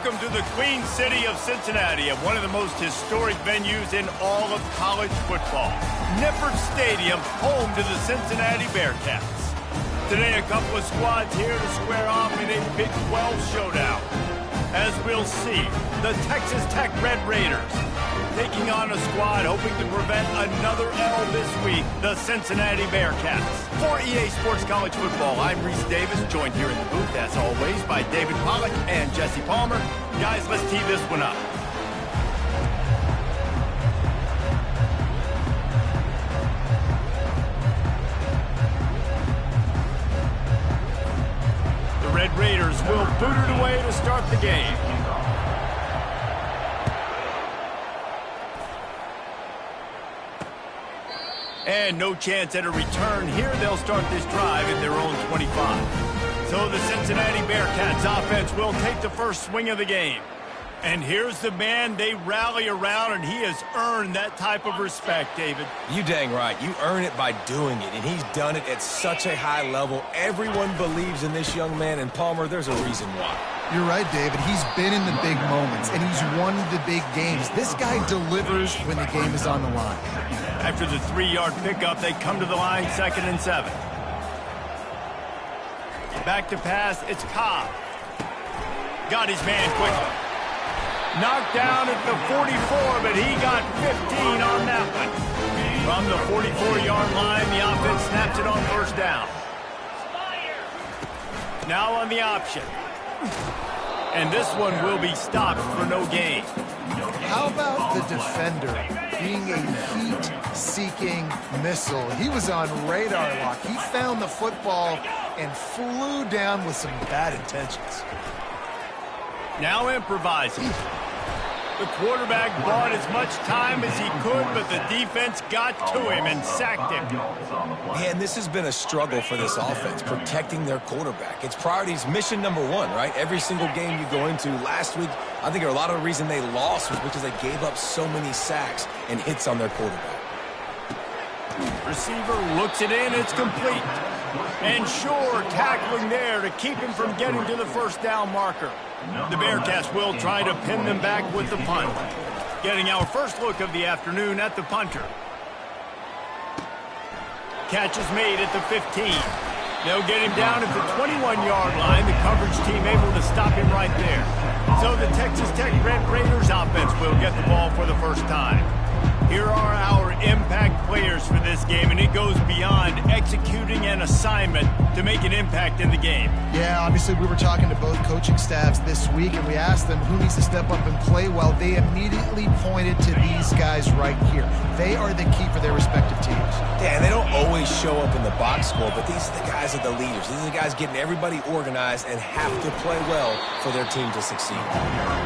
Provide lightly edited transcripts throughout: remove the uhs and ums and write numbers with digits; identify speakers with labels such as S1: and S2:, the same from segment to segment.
S1: Welcome to the Queen City of Cincinnati, at one of the most historic venues in all of college football. Nippert Stadium, home to the Cincinnati Bearcats. Today, a couple of squads here to square off in a Big 12 showdown. As we'll see, the Texas Tech Red Raiders taking on a squad hoping to prevent another L this week, the Cincinnati Bearcats. For EA Sports College Football, I'm Reese Davis, joined here in the booth, as always, by David Pollack and Jesse Palmer. Guys, let's tee this one up. The Red Raiders will boot it away to start the game. And no chance at a return here. They'll start this drive at their own 25. So the Cincinnati Bearcats offense will take the first swing of the game. And here's the man they rally around, and he has earned that type of respect, David.
S2: You dang right. You earn it by doing it, and he's done it at such a high level. Everyone believes in this young man, and Palmer, there's a reason why.
S3: You're right, David. He's been in the big moments, and he's won the big games. This guy delivers when the game is on the line.
S1: After the 3-yard pickup, they come to the line, 2nd and 7. Back to pass, it's Cobb. Got his man quickly. Knocked down at the 44, but he got 15 on that one. From the 44-yard line, the offense snaps it on first down. Now on the option. And this one will be stopped for no gain.
S3: How about the defender being a heat-seeking missile? He was on radar lock. He found the football and flew down with some bad intentions.
S1: Now improvising. The quarterback bought as much time as he could, but the defense got to him and sacked him.
S2: Man, this has been a struggle for this offense, protecting their quarterback. It's priorities, mission number one, right? Every single game you go into. Last week, I think a lot of the reason they lost was because they gave up so many sacks and hits on their quarterback.
S1: Receiver looks it in, it's complete. And Shore tackling there to keep him from getting to the first down marker. The Bearcats will try to pin them back with the punt. Getting our first look of the afternoon at the punter. Catch is made at the 15. They'll get him down at the 21-yard line. The coverage team able to stop him right there. So the Texas Tech Red Raiders offense will get the ball for the first time. Here are our impact players for this game, and it goes beyond executing an assignment to make an impact in the game.
S3: Yeah, obviously we were talking to both coaching staffs this week, and we asked them who needs to step up and play well. They immediately pointed to these guys right here. They are the key for their respective teams.
S2: Yeah, and they don't always show up in the box score, but these are the guys are the leaders. These are the guys getting everybody organized and have to play well for their team to succeed.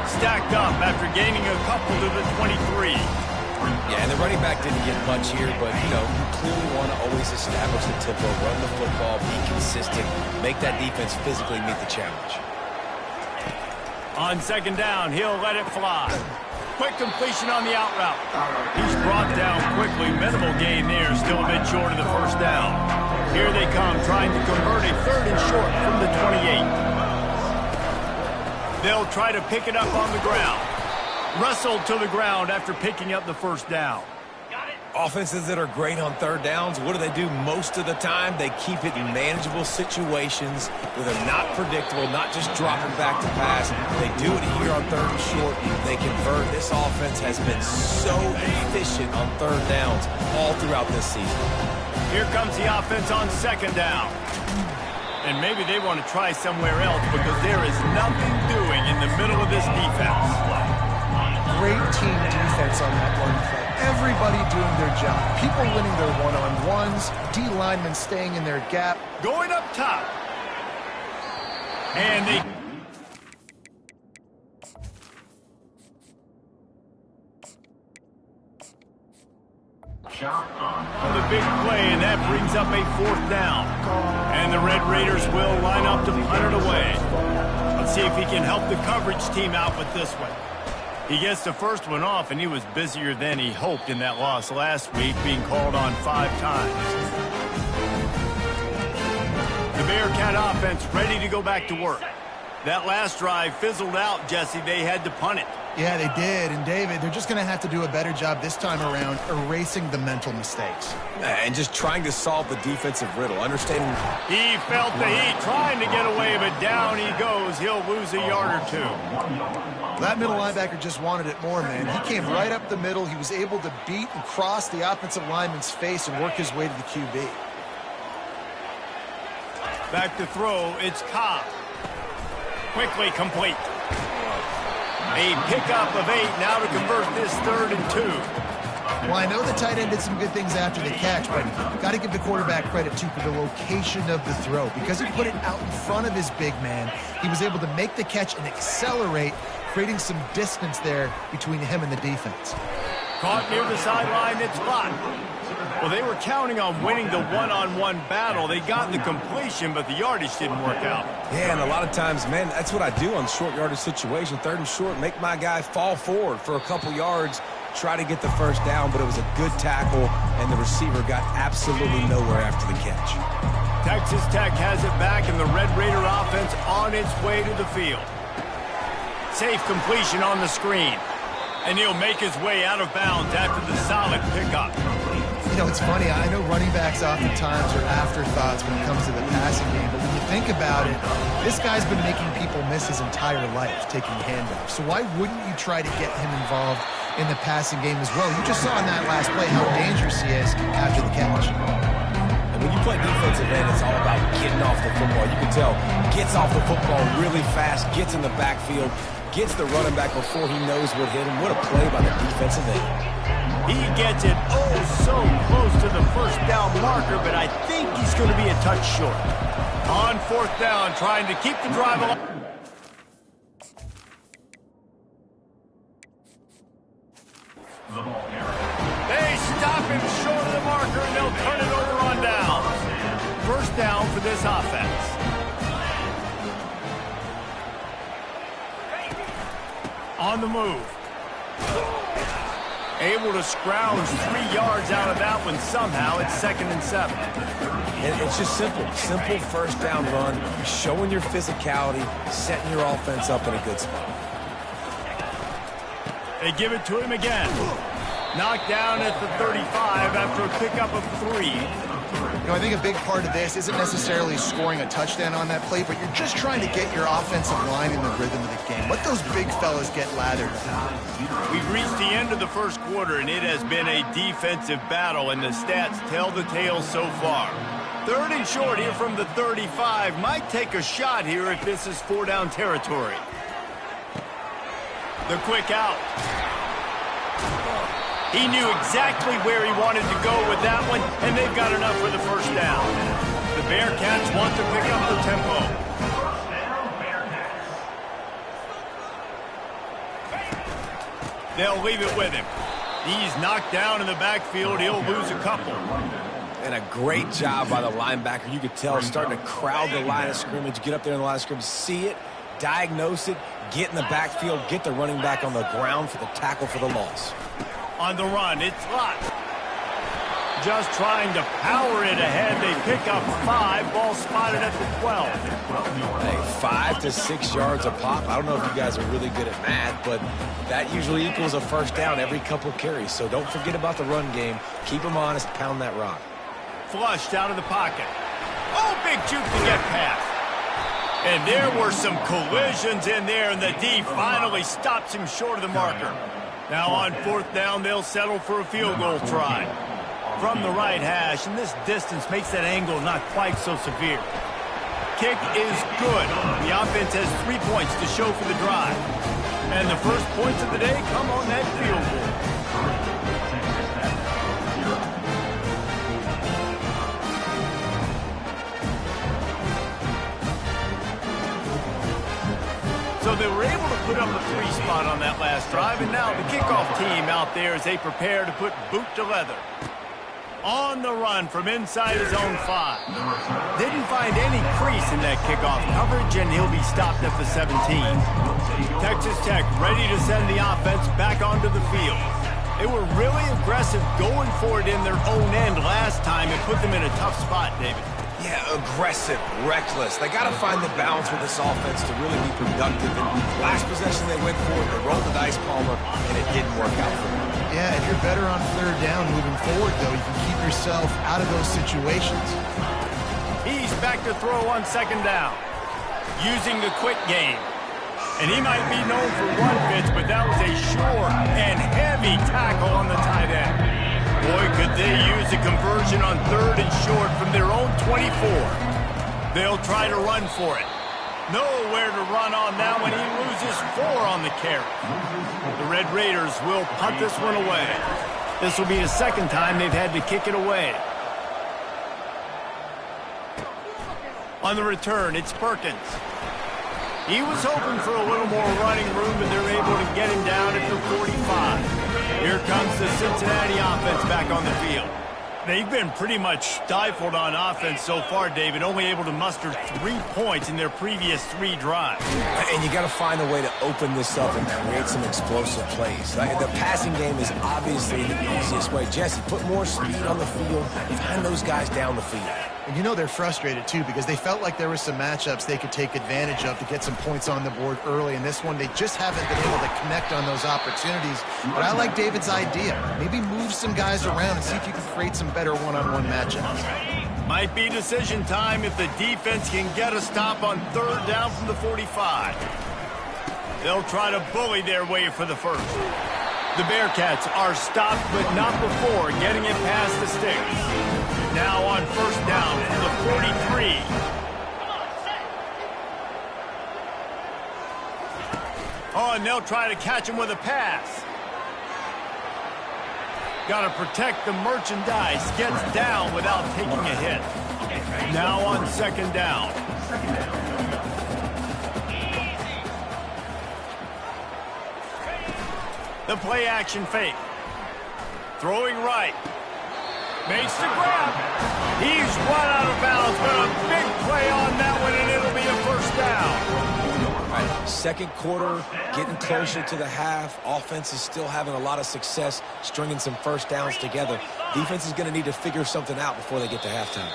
S1: Stacked up after gaining a couple to the 23.
S2: Yeah, and the running back didn't get much here, but, you know, you clearly want to always establish the tempo, run the football, be consistent, make that defense physically meet the challenge.
S1: On second down, he'll let it fly. Quick completion on the out route. He's brought down quickly. Minimal gain there, still a bit short of the first down. Here they come, trying to convert a 3rd and short from the 28. They'll try to pick it up on the ground. Wrestled to the ground after picking up the first down.
S2: Offenses that are great on 3rd downs, what do? Most of the time, they keep it in manageable situations where they're not predictable, not just dropping back to pass. They do it here on 3rd and short. They convert. This offense has been so efficient on 3rd downs all throughout this season.
S1: Here comes the offense on 2nd down. And maybe they want to try somewhere else because there is nothing doing in the middle of this defense.
S3: Great team defense on that one play. Everybody doing their job. People winning their one-on-ones. D linemen staying in their gap.
S1: Going up top. And they... On the big play, and that brings up a 4th down. And the Red Raiders will line up to punt it away. Let's see if he can help the coverage team out with this one. He gets the first one off, and he was busier than he hoped in that loss last week, being called on 5 times. The Bearcat offense ready to go back to work. That last drive fizzled out, Jesse. They had to punt it.
S3: Yeah, they did. And, David, they're just going to have to do a better job this time around erasing the mental mistakes.
S2: And just trying to solve the defensive riddle, understanding...
S1: He felt the heat, trying to get away, but down he goes. He'll lose a yard or 2.
S3: That middle linebacker just wanted it more, man. He came right up the middle. He was able to beat and cross the offensive lineman's face and work his way to the QB.
S1: Back to throw, it's Cobb. Quickly complete. A pickup of 8 now to convert this 3rd and 2.
S3: Well, I know the tight end did some good things after the catch, but got to give the quarterback credit, too, for the location of the throw. Because he put it out in front of his big man, he was able to make the catch and accelerate, creating some distance there between him and the defense.
S1: Caught near the sideline, it's blocked. Well, they were counting on winning the one-on-one battle. They got the completion, but the yardage didn't work out.
S2: Yeah, and a lot of times, man, that's what I do on short yardage situation. 3rd and short, make my guy fall forward for a couple yards, try to get the first down, but it was a good tackle, and the receiver got absolutely nowhere after the catch.
S1: Texas Tech has it back, and the Red Raider offense on its way to the field. Safe completion on the screen. And he'll make his way out of bounds after the solid pickup.
S3: You know, it's funny. I know running backs oftentimes are afterthoughts when it comes to the passing game, but when you think about it, this guy's been making people miss his entire life taking handoffs. So why wouldn't you try to get him involved in the passing game as well? You just saw in that last play how dangerous he is after the catch.
S2: And when you play defensive end, it's all about getting off the football. You can tell, gets off the football really fast, gets in the backfield, gets the running back before he knows what hit him. What a play by the defensive end.
S1: He gets it so close to the first down marker, but I think he's going to be a touch short. On 4th down, trying to keep the drive alive. They stop him short of the marker, and they'll turn it over on down. First down for this offense. On the move. Able to scrounge 3 yards out of that one somehow. It's 2nd and 7.
S2: And it's just simple. Simple first down run, showing your physicality, setting your offense up in a good spot.
S1: They give it to him again. Knocked down at the 35 after a pickup of 3.
S3: You know, I think a big part of this isn't necessarily scoring a touchdown on that play, but you're just trying to get your offensive line in the rhythm of the game. Let those big fellas get lathered.
S1: We've reached the end of the first quarter, and it has been a defensive battle, and the stats tell the tale so far. 3rd and short here from the 35. Might take a shot here if this is 4-down territory. The quick out. He knew exactly where he wanted to go with that one, and they've got enough for the first down. The Bearcats want to pick up the tempo. They'll leave it with him. He's knocked down in the backfield. He'll lose a couple.
S2: And a great job by the linebacker. You could tell starting to crowd the line of scrimmage, get up there in the line of scrimmage, see it, diagnose it, get in the backfield, get the running back on the ground for the tackle for the loss.
S1: On the run, it's locked. Just trying to power it ahead. They pick up 5. Ball spotted at the 12.
S2: Hey, 5 to 6 yards a pop. I don't know if you guys are really good at math, but that usually equals a first down every couple carries. So don't forget about the run game. Keep them honest. Pound that rock.
S1: Flushed out of the pocket. Oh, big juke to get past. And there were some collisions in there, and the D finally stops him short of the marker. Now on 4th down, they'll settle for a field goal try. From the right hash, and this distance makes that angle not quite so severe. Kick is good. The offense has 3 points to show for the drive. And the first points of the day come on that field goal. So they were able to put up a 3 spot on that last drive, and now the kickoff team out there as they prepare to put boot to leather. On the run from inside his own 5. Didn't find any crease in that kickoff coverage, and he'll be stopped at the 17. Texas Tech ready to send the offense back onto the field. They were really aggressive going for it in their own end last time and put them in a tough spot, David.
S2: Yeah, aggressive, reckless. They got to find the balance with this offense to really be productive. And last possession they went for it, they rolled the dice, Palmer, and it didn't work out for them.
S3: Yeah, if you're better on 3rd down moving forward, though, you can keep yourself out of those situations.
S1: He's back to throw on 2nd down. Using the quick game. And he might be known for run fits, but that was a sure and heavy tackle on the tight end. Boy, could they use a conversion on 3rd and short from their own 24. They'll try to run for it. Nowhere to run on that one. He loses 4 on the carry. The Red Raiders will punt this one away. This will be the 2nd time they've had to kick it away. On the return, it's Perkins. He was hoping for a little more running room, but they're able to get him down at the 45. Here comes the Cincinnati offense back on the field. They've been pretty much stifled on offense so far, David, only able to muster 3 points in their previous 3 drives.
S2: And you got to find a way to open this up and create some explosive plays. Like, the passing game is obviously the easiest way. Jesse, put more speed on the field, find those guys down the field.
S3: And you know they're frustrated, too, because they felt like there were some matchups they could take advantage of to get some points on the board early. In this one, they just haven't been able to connect on those opportunities. But I like David's idea. Maybe move some guys around and see if you can create some better one-on-one matchups.
S1: Might be decision time if the defense can get a stop on 3rd down from the 45. They'll try to bully their way for the first. The Bearcats are stopped, but not before getting it past the sticks. Now on 1st down from the 43. Oh, and they'll try to catch him with a pass. Got to protect the merchandise. Gets down without taking a hit. Now on 2nd down. The play action fake. Throwing right. Makes the grab. He's run out of bounds, but a big play on that one, and it'll be a 1st down.
S2: All right, 2nd quarter, getting closer to the half. Offense is still having a lot of success stringing some 1st downs together. Defense is going to need to figure something out before they get to halftime.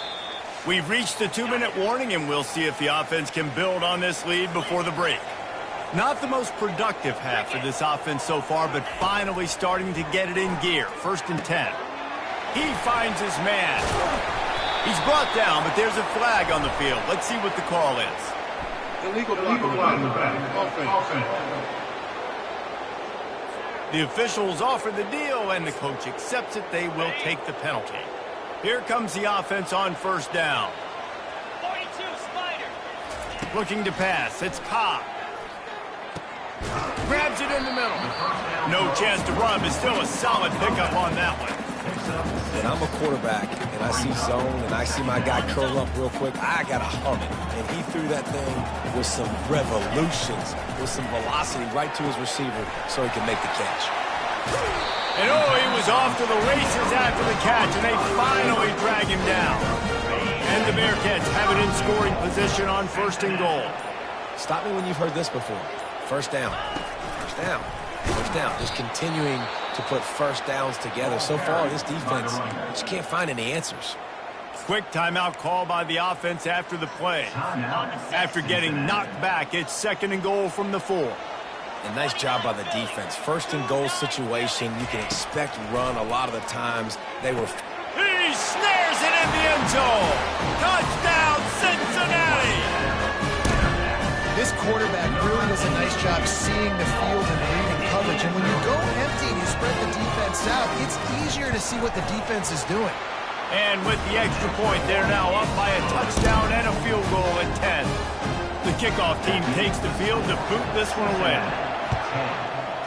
S1: We've reached the 2-minute warning, and we'll see if the offense can build on this lead before the break. Not the most productive half for this offense so far, but finally starting to get it in gear. 1st and 10. He finds his man. He's brought down, but there's a flag on the field. Let's see what the call is.
S4: Illegal flag. Offense.
S1: The officials offer the deal, and the coach accepts it. They will take the penalty. Here comes the offense on first down.
S5: 42, Spider.
S1: Looking to pass. It's Cobb. Grabs it in the middle. No chance to run, but still a solid pickup on that one.
S2: When I'm a quarterback and I see zone and I see my guy curl up real quick, I got to hum it. And he threw that thing with some revolutions, with some velocity right to his receiver so he can make the catch.
S1: And he was off to the races after the catch, and they finally drag him down. And the Bearcats have it in scoring position on first and goal.
S2: Stop me when you've heard this before. First down. First down. First down. Just continuing to put first downs together. So far, this defense just can't find any answers.
S1: Quick timeout call by the offense after the play. After getting knocked back, it's second and goal from the 4.
S2: A nice job by the defense. First and goal situation, you can expect run a lot of the times. They were...
S1: He snares it in the end zone. Touchdown, Cincinnati!
S3: This quarterback really does a nice job seeing the field and reading coverage. And when you go empty and you spread the defense out, it's easier to see what the defense is doing.
S1: And with the extra point, they're now up by a touchdown and a field goal at 10. The kickoff team takes the field to boot this one away.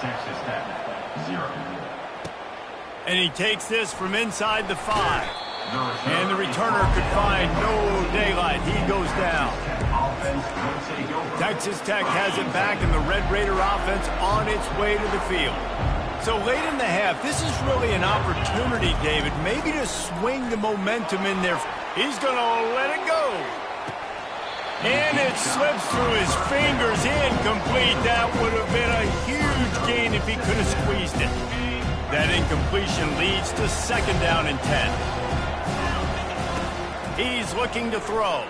S4: Texas Tech, 0.
S1: And he takes this from inside the 5. And the returner could find no daylight. He goes down. Texas Tech has it back, and the Red Raider offense on its way to the field. So late in the half, this is really an opportunity, David, maybe to swing the momentum in there. He's going to let it go. And it slips through his fingers, incomplete. That would have been a huge gain if he could have squeezed it. That incompletion leads to second down and 10. He's looking to throw.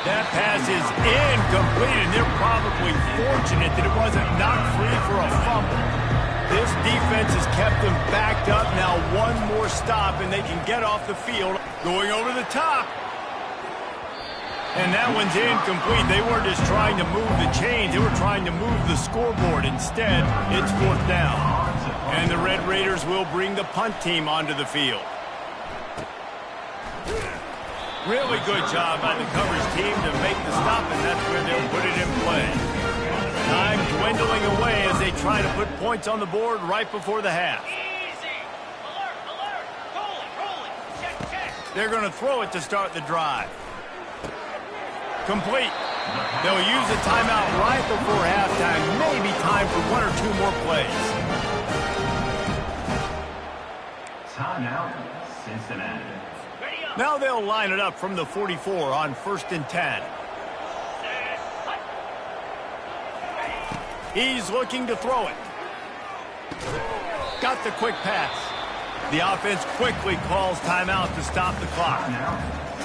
S1: That pass is incomplete, and they're probably fortunate that it wasn't knocked free for a fumble. This defense has kept them backed up. Now one more stop, and they can get off the field. Going over the top. And that one's incomplete. They weren't just trying to move the chains. They were trying to move the scoreboard. Instead, it's fourth down. And the Red Raiders will bring the punt team onto the field. Really good job by the coverage team to make the stop, and that's where they'll put it in play. Time dwindling away as they try to put points on the board right before the half.
S5: Easy. Alert. Rolling. Check.
S1: They're going to throw it to start the drive. Complete. They'll use a timeout right before halftime. Maybe time for one or two more plays.
S4: Timeout, Cincinnati.
S1: Now they'll line it up from the 44 on first and 10. He's looking to throw it. Got the quick pass. The offense quickly calls timeout to stop the clock.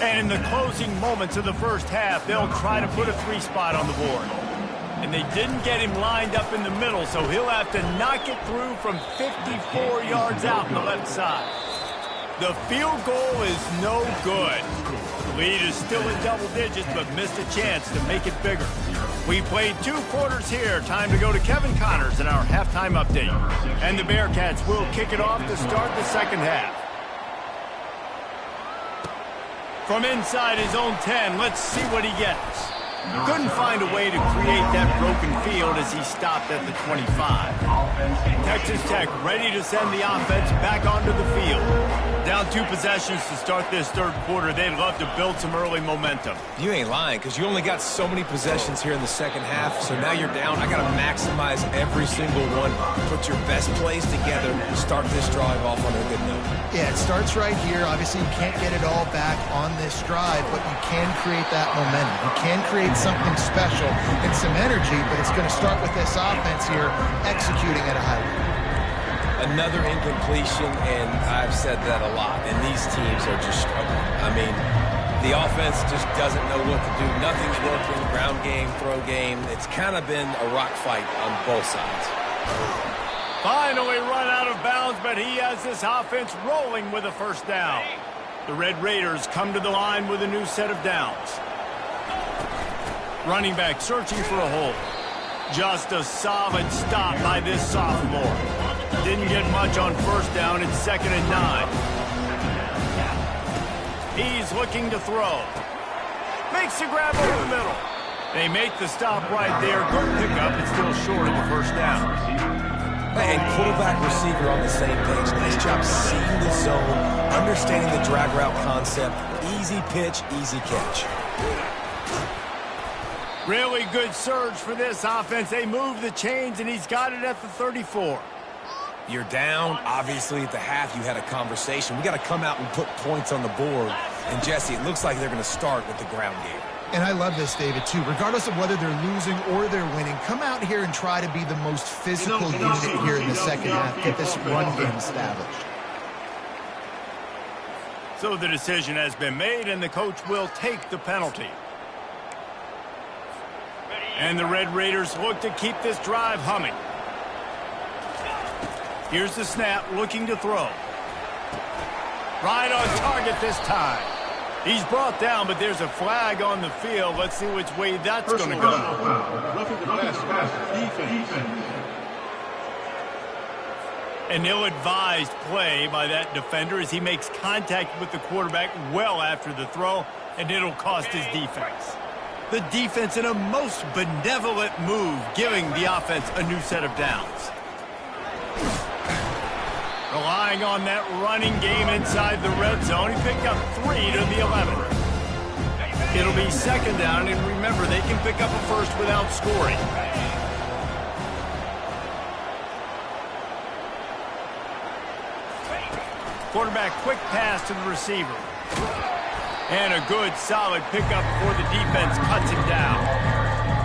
S1: And in the closing moments of the first half, they'll try to put a 3 spot on the board. And they didn't get him lined up in the middle, so he'll have to knock it through from 54 yards out on the left side. The field goal is no good. The lead is still in double digits, but missed a chance to make it bigger. We played 2 quarters here. Time to go to Kevin Connors in our halftime update. And the Bearcats will kick it off to start the second half. From inside his own 10, let's see what he gets. Couldn't find a way to create that broken field as he stopped at the 25. Texas Tech ready to send the offense back onto the field. Down 2 possessions to start this third quarter. They'd love to build some early momentum.
S2: You ain't lying, because you only got so many possessions here in the second half, so now you're down. I got to maximize every single one. Put your best plays together. Start this drive off on a good note.
S3: Yeah, it starts right here. Obviously, you can't get it all back on this drive, but you can create that momentum. You can create something special and some energy, but it's going to start with this offense here executing at a high level.
S2: Another incompletion, and I've said that a lot, and these teams are just struggling. I mean, the offense just doesn't know what to do. Nothing's working, ground game, throw game. It's kind of been a rock fight on both sides.
S1: Finally run out of bounds, but he has this offense rolling with a first down. The Red Raiders come to the line with a new set of downs. Running back searching for a hole. Just a solid stop by this sophomore. Didn't get much on first down. It's 2nd and 9. He's looking to throw. Makes the grab over the middle. They make the stop right there. Good pickup. It's still short of the first down.
S2: And quarterback receiver on the same page. Nice job seeing the zone, understanding the drag route concept. Easy pitch, easy catch.
S1: Really good surge for this offense. They move the chains, and he's got it at the 34.
S2: You're down. Obviously, at the half, you had a conversation. We got to come out and put points on the board. And, Jesse, it looks like they're going to start with the ground game.
S3: And I love this, David, too. Regardless of whether they're losing or they're winning, come out here and try to be the most physical unit here in the second half. Get this run game established.
S1: So the decision has been made, and the coach will take the penalty. And the Red Raiders look to keep this drive humming. Here's the snap, looking to throw. Right on target this time. He's brought down, but there's a flag on the field. Let's see which way that's going to go.
S4: Roughing the passer. Defense.
S1: An ill-advised play by that defender as he makes contact with the quarterback well after the throw, and it'll cost his defense. The defense in a most benevolent move, giving the offense a new set of downs. Relying on that running game inside the red zone, he picked up 3 to the 11. It'll be 2nd down, and remember, they can pick up a first without scoring. Quarterback quick pass to the receiver. And a good, solid pickup before the defense cuts him down.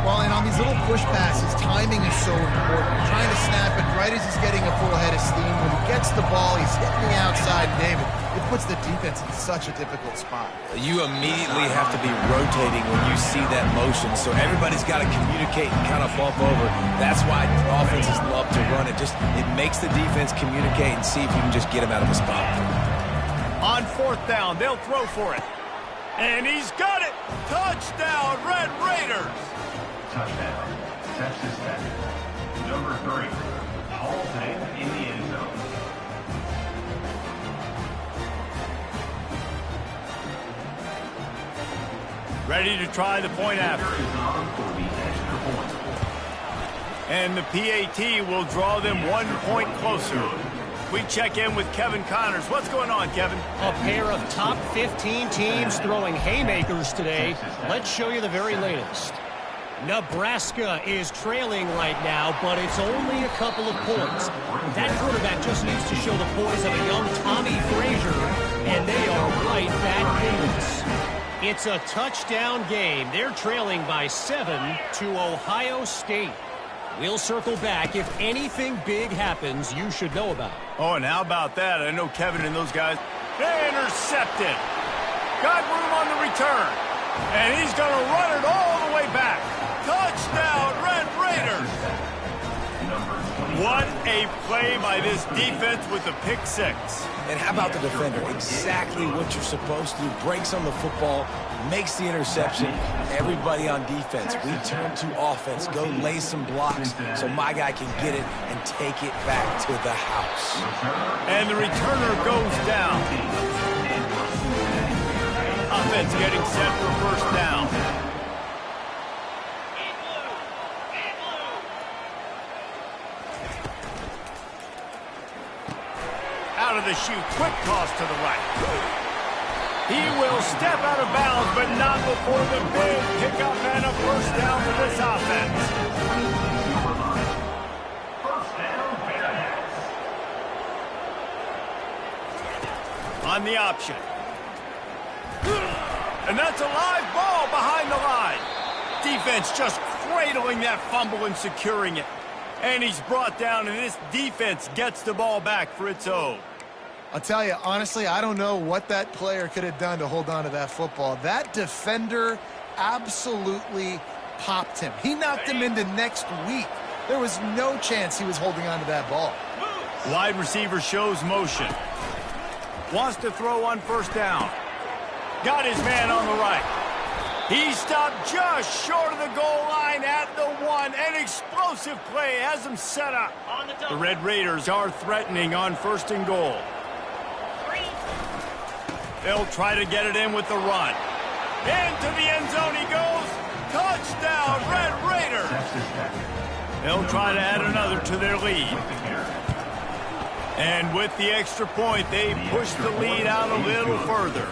S3: Well, and on these little push passes, timing is so important. Trying to snap it right as he's getting a full head of steam. When he gets the ball, he's hitting the outside, David. It puts the defense in such a difficult spot.
S2: You immediately have to be rotating when you see that motion, so everybody's got to communicate and kind of bump over. That's why offenses love to run it. It makes the defense communicate and see if you can just get him out of the spot.
S1: On 4th down, they'll throw for it. And he's got it! Touchdown, Red Raiders!
S4: Touchdown. Texas Tech. Number 3. Halted in the end zone.
S1: Ready to try the point after. And the PAT will draw them 1 point closer. We check in with Kevin Connors. What's going on, Kevin?
S6: A pair of top 15 teams throwing haymakers today. Let's show you the very latest. Nebraska is trailing right now, but it's only a couple of points. That quarterback just needs to show the poise of a young Tommy Frazier, and they are right back in this. It's a touchdown game. They're trailing by 7 to Ohio State. We'll circle back. If anything big happens, you should know about it.
S1: Oh, and how about that? I know Kevin and those guys. Intercepted. Got room on the return. And he's going to run it all the way back. Touchdown, Red Raiders. What a play by this defense with the pick 6.
S2: And how about the defender? Exactly what you're supposed to do. Breaks on the football, makes the interception. Everybody on defense, we turn to offense. Go lay some blocks so my guy can get it and take it back to the house.
S1: And the returner goes down. Offense getting set for first down. Out of the chute, quick toss to the right. He will step out of bounds, but not before the big pickup and a first down for this offense.
S4: First down, Bearcats.
S1: On the option. And that's a live ball behind the line. Defense just cradling that fumble and securing it. And he's brought down, and this defense gets the ball back for its own.
S3: I'll tell you, honestly, I don't know what that player could have done to hold on to that football. That defender absolutely popped him. He knocked him into next week. There was no chance he was holding on to that ball.
S1: Wide receiver shows motion. Wants to throw on first down. Got his man on the right. He stopped just short of the goal line at the 1. An explosive play has him set up. The Red Raiders are threatening on first and goal. They'll try to get it in with the run. Into the end zone he goes. Touchdown, Red Raiders. They'll try to add another to their lead. And with the extra point, they push the lead out a little further.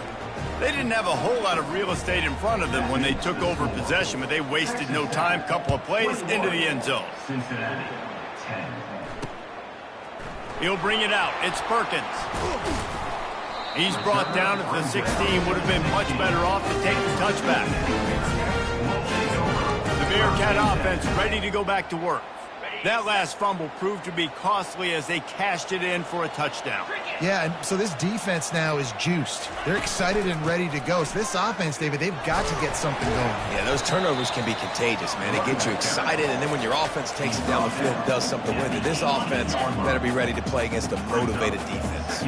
S1: They didn't have a whole lot of real estate in front of them when they took over possession, but they wasted no time. Couple of plays into the end zone.
S4: Cincinnati, 10.
S1: He'll bring it out. It's Perkins. He's brought down at the 16. Would have been much better off to take the touchback. The Bearcat offense ready to go back to work. That last fumble proved to be costly as they cashed it in for a touchdown.
S3: Yeah, and so this defense now is juiced. They're excited and ready to go. So this offense, David, they've got to get something going.
S2: Yeah, those turnovers can be contagious, man. It gets you excited, and then when your offense takes it down the field and does something with it, this offense better be ready to play against a motivated defense.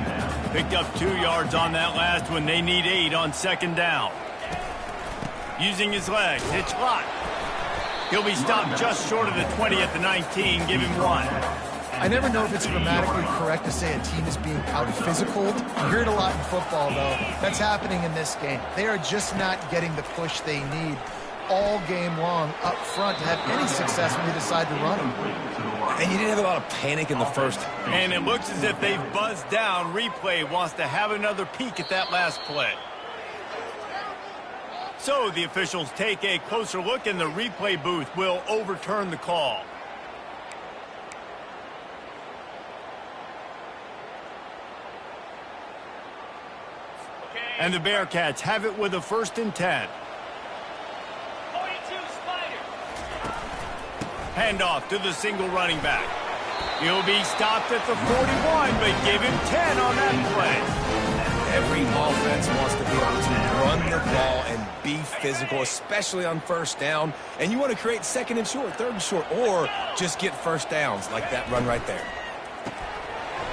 S1: Picked up 2 yards on that last one. They need 8 on second down. Using his legs, it's Lott. He'll be stopped just short of the 20 at the 19. Give him 1.
S3: I never know if it's grammatically correct to say a team is being out-physical. You hear it a lot in football, though. That's happening in this game. They are just not getting the push they need all game long up front to have any success when they decide to run them.
S2: And you didn't have a lot of panic in the first.
S1: And it looks as if they've buzzed down. Replay wants to have another peek at that last play. So the officials take a closer look, and the replay booth will overturn the call. And the Bearcats have it with a 1st and 10.
S5: 42 Spider.
S1: Handoff to the single running back. He'll be stopped at the 41, but give him 10 on that play.
S2: Every offense wants to be able to run the ball and be physical, especially on first down. And you want to create 2nd and short, 3rd and short, or just get first downs like that run right there.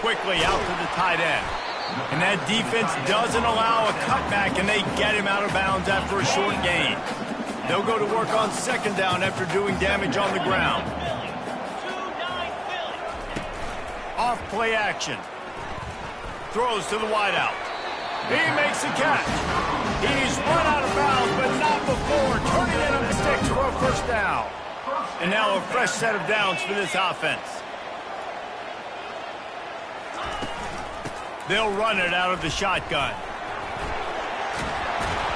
S1: Quickly out to the tight end. And that defense doesn't allow a cutback, and they get him out of bounds after a short gain. They'll go to work on second down after doing damage on the ground. Off play action. Throws to the wideout. He makes a catch. He's run out of bounds, but not before turning it on the sticks for a first down. And now a fresh set of downs for this offense. They'll run it out of the shotgun.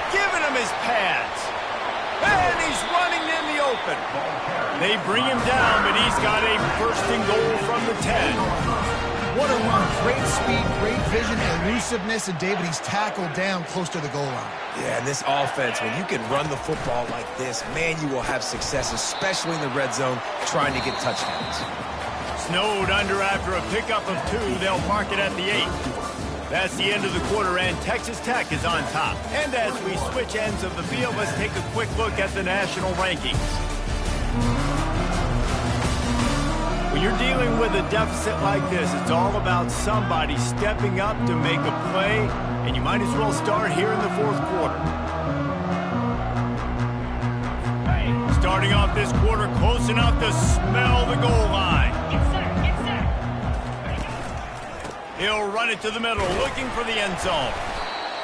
S1: Giving him his pads. And he's running in the open. They bring him down, but he's got a 1st and goal from the 10.
S3: What a run. Great speed, great vision, elusiveness, and David, he's tackled down close to the goal line.
S2: Yeah, and this offense, when you can run the football like this, man, you will have success, especially in the red zone, trying to get touchdowns.
S1: Snowed under after a pickup of 2. They'll mark it at the 8. That's the end of the quarter, and Texas Tech is on top. And as we switch ends of the field, let's take a quick look at the national rankings. When you're dealing with a deficit like this, it's all about somebody stepping up to make a play, and you might as well start here in the 4th quarter. Starting off this quarter close enough to smell the goal line. He'll run it to the middle, looking for the end zone.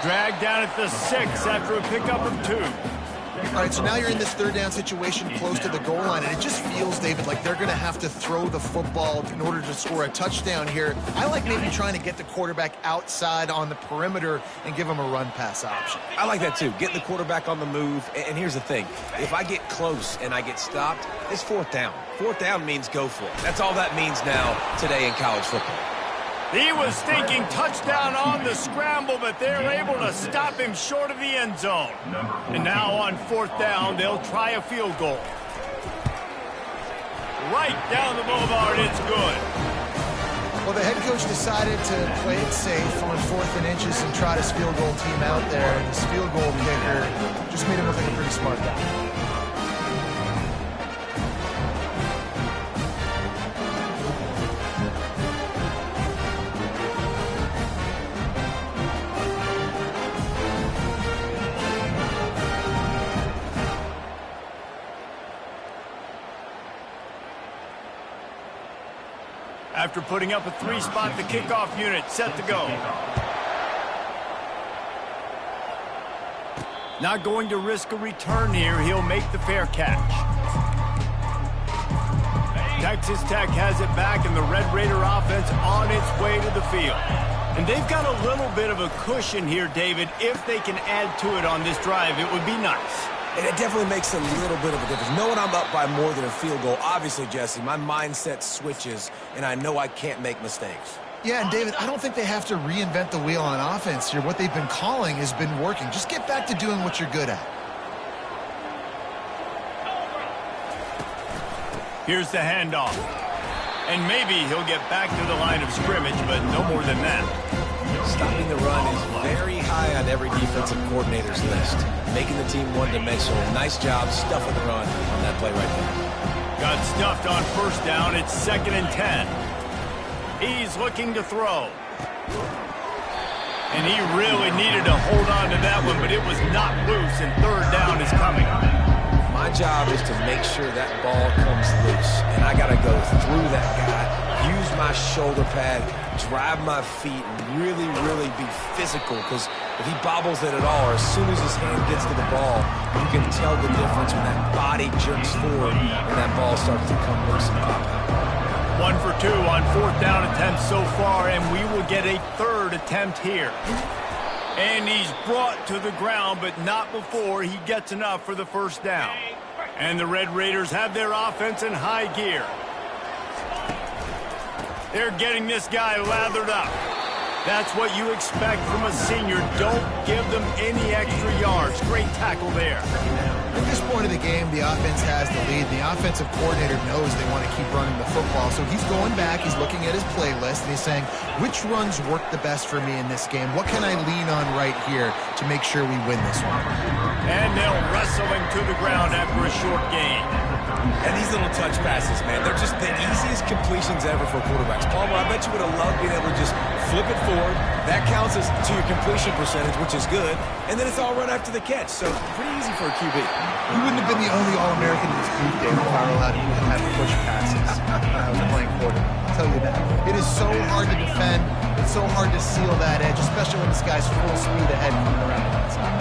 S1: Dragged down at the 6 after a pickup of 2.
S3: All right, so now you're in this 3rd down situation close to the goal line, and it just feels, David, like they're going to have to throw the football in order to score a touchdown here. I like maybe trying to get the quarterback outside on the perimeter and give him a run-pass option.
S2: I like that, too. Getting the quarterback on the move. And here's the thing. If I get close and I get stopped, it's 4th down. 4th down means go for it. That's all that means now today in college football.
S1: He was thinking touchdown on the scramble, but they're able to stop him short of the end zone. And now on 4th down, they'll try a field goal. Right down the boulevard, it's good.
S3: Well, the head coach decided to play it safe on 4th and inches and trot his field goal team out there. And this field goal kicker just made him look like a pretty smart guy.
S1: After putting up a 3-spot, the kickoff unit set to go. Not going to risk a return here. He'll make the fair catch. Texas Tech has it back, and the Red Raider offense on its way to the field. And they've got a little bit of a cushion here, David. If they can add to it on this drive, it would be nice.
S2: And it definitely makes a little bit of a difference. Knowing I'm up by more than a field goal, obviously, Jesse, my mindset switches, and I know I can't make mistakes.
S3: Yeah, and David, I don't think they have to reinvent the wheel on offense here. What they've been calling has been working. Just get back to doing what you're good at.
S1: Here's the handoff. And maybe he'll get back to the line of scrimmage, but no more than that.
S2: Stopping the run is very high on every defensive coordinator's list. Making the team one-dimensional. Nice job stuffing the run on that play right there.
S1: Got stuffed on first down. It's 2nd and 10. He's looking to throw. And he really needed to hold on to that one, but it was not loose, and 3rd down is coming.
S2: My job is to make sure that ball comes loose, and I got to go through that guy, use my shoulder pad, drive my feet, and really, really be physical, because if he bobbles it at all, or as soon as his hand gets to the ball, you can tell the difference when that body jerks forward and that ball starts to come loose and pop out.
S1: 1 for 2 on 4th down attempts so far, and we will get a 3rd attempt here. And he's brought to the ground, but not before he gets enough for the 1st down. And the Red Raiders have their offense in high gear. They're getting this guy lathered up. That's what you expect from a senior. Don't give them any extra yards. Great tackle there.
S3: At this point of the game, the offense has the lead. The offensive coordinator knows they want to keep running the football, so he's going back, he's looking at his playlist, and he's saying, which runs work the best for me in this game? What can I lean on right here to make sure we win this one?
S1: And they'll wrestle him to the ground after a short gain.
S2: And these little touch passes, man, they're just the easiest completions ever for quarterbacks. Palmer, I bet you would have loved being able to just flip it forward. That counts as to your completion percentage, which is good. And then it's all run after the catch. So pretty easy for a QB.
S3: You wouldn't have been the only All-American in this group, David, if I were allowed to have push passes when I was playing quarterback. I'll tell you that. It is so hard to defend. It's so hard to seal that edge, especially when this guy's full speed ahead coming around the outside.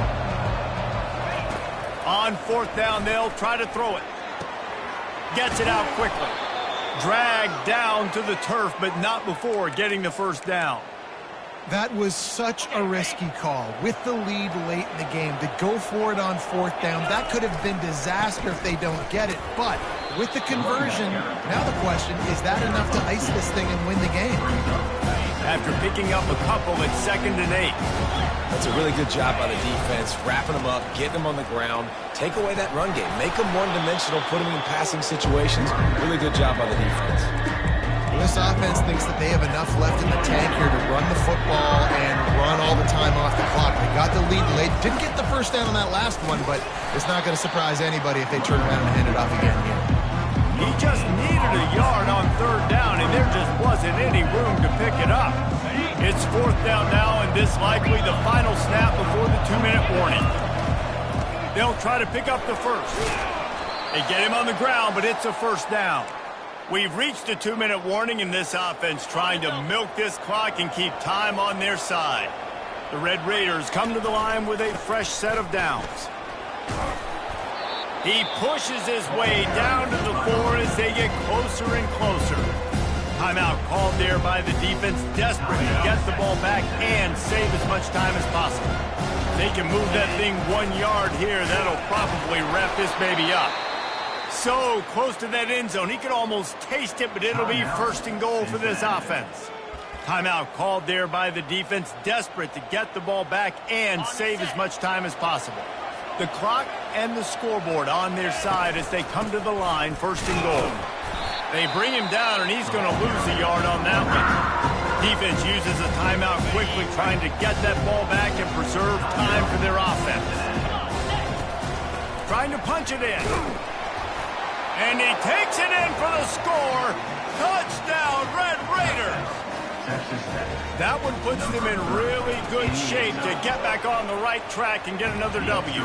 S1: On 4th down, they'll try to throw it. Gets it out quickly. Dragged down to the turf, but not before getting the 1st down.
S3: That was such a risky call. With the lead late in the game, to go for it on 4th down, that could have been disaster if they don't get it. But with the conversion, now the question, is that enough to ice this thing and win the game?
S1: After picking up a couple at 2nd and 8.
S2: That's a really good job by the defense, wrapping them up, getting them on the ground, take away that run game, make them one-dimensional, put them in passing situations. Really good job by the defense.
S3: This offense thinks that they have enough left in the tank here to run the football and run all the time off the clock. They got the lead late. Didn't get the 1st down on that last one, but it's not going to surprise anybody if they turn around and hand it off again here.
S1: He just needed a yard on 3rd down, and there just wasn't any room to pick it up. It's 4th down now, and this likely the final snap before the 2-minute warning. They'll try to pick up the 1st. They get him on the ground, but it's a 1st down. We've reached a 2-minute warning in this offense, trying to milk this clock and keep time on their side. The Red Raiders come to the line with a fresh set of downs. He pushes his way down to the 4 as they get closer and closer. Timeout called there by the defense, desperate to get the ball back and save as much time as possible. They can move that thing 1 yard here. That'll probably wrap this baby up. So close to that end zone. He could almost taste it, but it'll be 1st and goal for this offense. Timeout called there by the defense, desperate to get the ball back and save as much time as possible. The clock and the scoreboard on their side as they come to the line, 1st and goal. They bring him down, and he's going to lose a yard on that one. Defense uses a timeout quickly, trying to get that ball back and preserve time for their offense. Trying to punch it in. And he takes it in for the score. Touchdown, Red Raiders. That one puts them in really good shape to get back on the right track and get another W.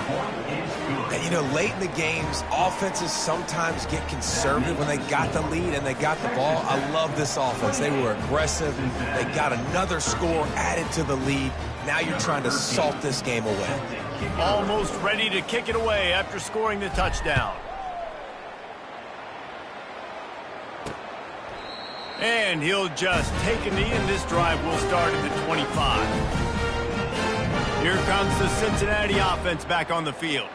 S2: And, you know, late in the games, offenses sometimes get conservative when they got the lead and they got the ball. I love this offense. They were aggressive. They got another score added to the lead. Now you're trying to salt this game away.
S1: Almost ready to kick it away after scoring the touchdown. And he'll just take a knee, and this drive will start at the 25. Here comes the Cincinnati offense back on the field.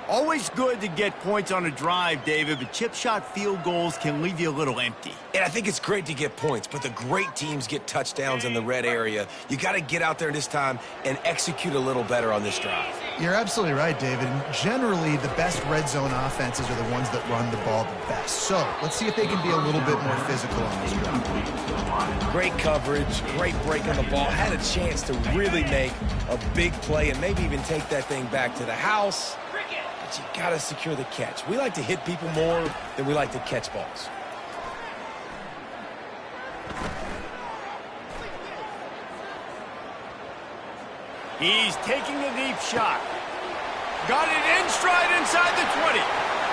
S1: Always good to get points on a drive, David, but chip shot field goals can leave you a little empty.
S2: And I think it's great to get points, but the great teams get touchdowns in the red area. You got to get out there this time and execute a little better on this drive.
S3: You're absolutely right, David. And generally, the best red zone offenses are the ones that run the ball the best. So let's see if they can be a little bit more physical on this drive.
S2: Great coverage, great break on the ball. Had a chance to really make a big play and maybe even take that thing back to the house. But you got to secure the catch. We like to hit people more than we like to catch balls.
S1: He's taking a deep shot. Got it in stride inside the 20.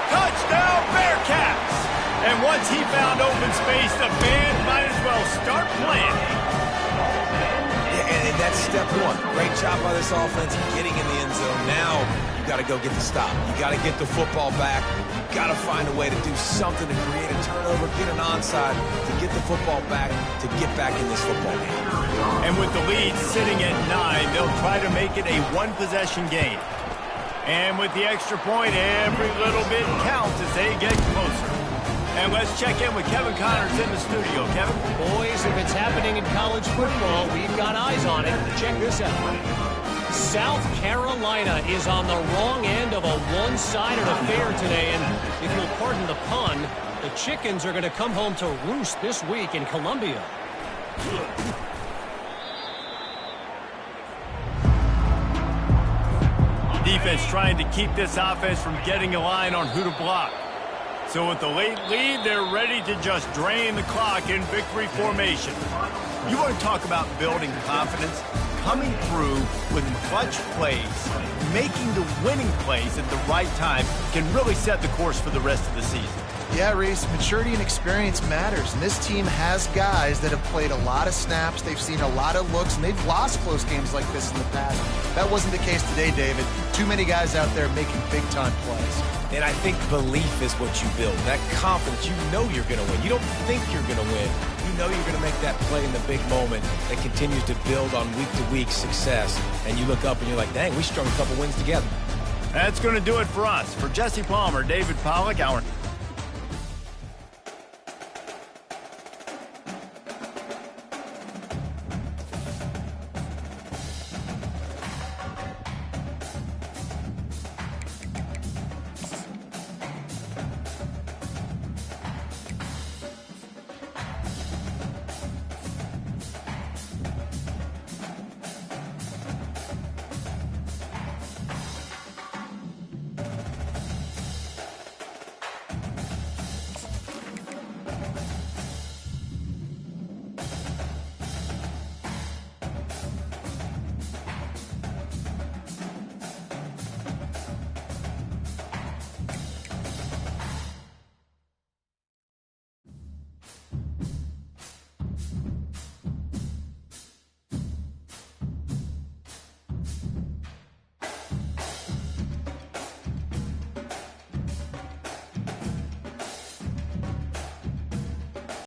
S1: Touchdown, Bearcats! And once he found open space, the band might as well start playing.
S2: Yeah, and that's step one. Great job by this offense getting in the end zone. Now you got to go get the stop. You got to get the football back. You got to find a way to do something to create a turnover, get an onside, to get the football back, to get back in this football game.
S1: And with the lead sitting at 9, they'll try to make it a one-possession game. And with the extra point, every little bit counts as they get closer. And let's check in with Kevin Connors in the studio. Kevin?
S6: Boys, if it's happening in college football, we've got eyes on it. Check this out. South Carolina is on the wrong end of a one-sided affair today. And if you'll pardon the pun, the chickens are going to come home to roost this week in Columbia.
S1: Defense trying to keep this offense from getting a line on who to block. So with the late lead, they're ready to just drain the clock in victory formation. You want to talk about building confidence? Coming through with clutch plays, making the winning plays at the right time can really set the course for the rest of the season.
S3: Yeah, Reese, maturity and experience matters, and this team has guys that have played a lot of snaps, they've seen a lot of looks, and they've lost close games like this in the past. That wasn't the case today, David. Too many guys out there making big-time plays.
S2: And I think belief is what you build. That confidence, you know you're going to win. You don't think you're going to win. You know you're going to make that play in the big moment that continues to build on week-to-week success. And you look up and you're like, dang, we strung a couple wins together.
S1: That's going to do it for us. For Jesse Palmer, David Pollack, our